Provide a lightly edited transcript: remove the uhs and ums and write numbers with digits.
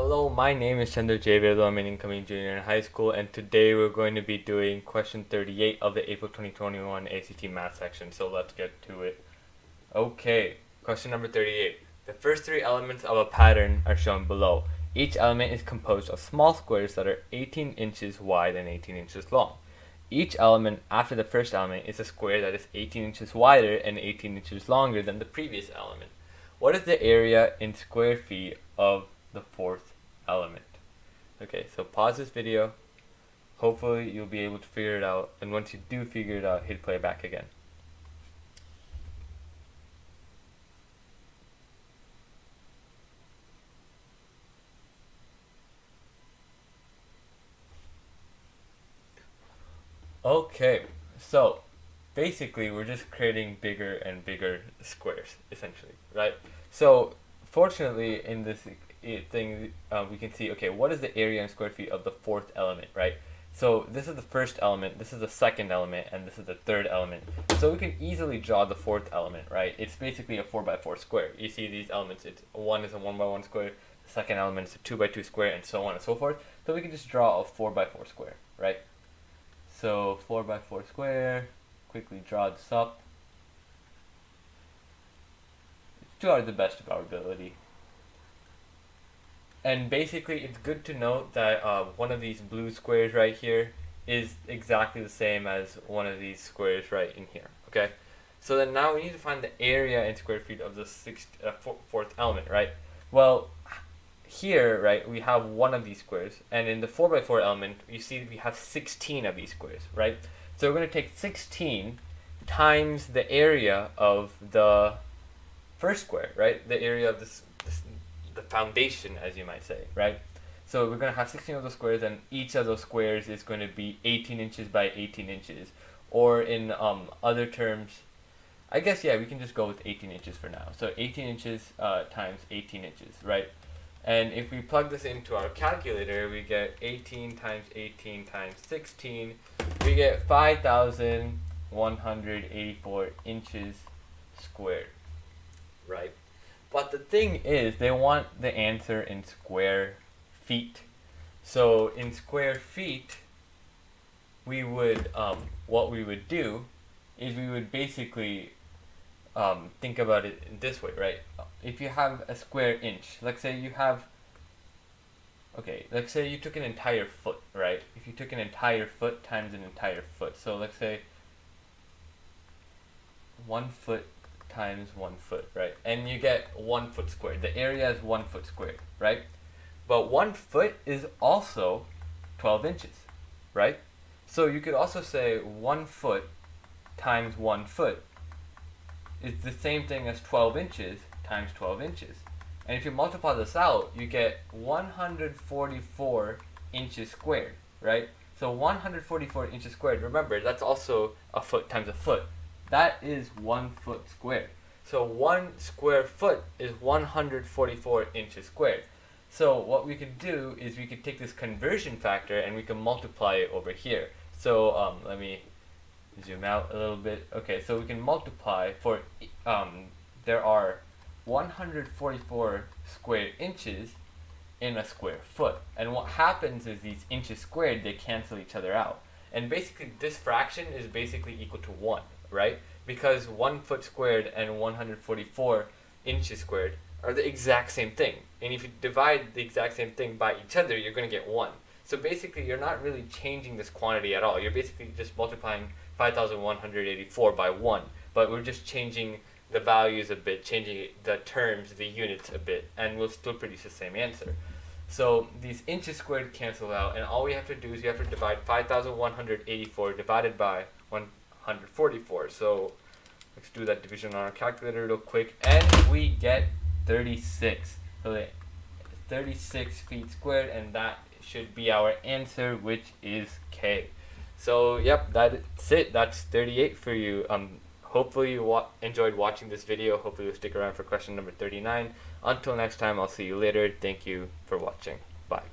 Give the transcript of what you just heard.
Hello, my name is Chendur Jayavelu. I'm an incoming junior in high school, and today we're going to be doing question 38 of the April 2021 ACT Math section. So let's get to it. Okay, question number 38. The first three elements of a pattern are shown below. Each element is composed of small squares that are 18 inches wide and 18 inches long. Each element after the first element is a square that is 18 inches wider and 18 inches longer than the previous element. What is the area in square feet of the fourth element? Okay, so pause this video. Hopefully you'll be able to figure it out, and once you do figure it out, hit play back again. Okay, so basically we're just creating bigger and bigger squares, essentially, right? So fortunately in this thing, we can see, okay, what is the area in square feet of the fourth element, right? So this is the first element, this is the second element, and this is the third element. So we can easily draw the fourth element, right? It's basically a 4x4 square. You see these elements, one is a 1x1 square, the second element is a 2x2 square, and so on and so forth. So we can just draw a 4x4 square, right? So 4x4 square, quickly draw this up. To our the best of our ability. And basically it's good to note that one of these blue squares right here is exactly the same as one of these squares right in here, okay? So then now we need to find the area in square feet of the fourth element, right? Well, here, right, we have one of these squares, and in the 4x4 element, you see we have 16 of these squares, right? So we're going to take 16 times the area of the first square, right? The area of the foundation, as you might say, right? So we're going to have 16 of those squares, and each of those squares is going to be 18 inches by 18 inches. Or in other terms, I guess, yeah, we can just go with 18 inches for now. So 18 inches times 18 inches, right? And if we plug this into our calculator, we get 18 times 18 times 16. We get 5,184 inches squared, right? But the thing is, they want the answer in square feet. So in square feet, we would, what we would do is we would basically think about it in this way, right? If you have a square inch, let's say you have, okay, let's say you took an entire foot, right? If you took an entire foot times an entire foot, so let's say 1 foot times 1 foot, right? And you get 1 foot squared. The area is 1 foot squared, right? But 1 foot is also 12 inches, right? So you could also say 1 foot times 1 foot is the same thing as 12 inches times 12 inches. And if you multiply this out, you get 144 inches squared, right? So 144 inches squared, remember, that's also a foot times a foot. That is 1 foot squared. So 1 square foot is 144 inches squared. So what we could do is we could take this conversion factor and we can multiply it over here. So let me zoom out a little bit. Okay, so we can multiply for, there are 144 square inches in a square foot. And what happens is these inches squared, they cancel each other out. And basically this fraction is basically equal to 1, right? Because 1 foot squared and 144 inches squared are the exact same thing. And if you divide the exact same thing by each other, you're going to get 1. So basically you're not really changing this quantity at all. You're basically just multiplying 5,184 by 1. But we're just changing the values a bit, changing the terms, the units a bit, and we'll still produce the same answer. So these inches squared cancel out, and all we have to do is we have to divide 5,184 divided by 144. So let's do that division on our calculator real quick, and we get 36. So 36 feet squared, and that should be our answer, which is K. So yep, that's it. That's 38 for you. Hopefully you enjoyed watching this video. Hopefully you'll stick around for question number 39. Until next time, I'll see you later. Thank you for watching. Bye.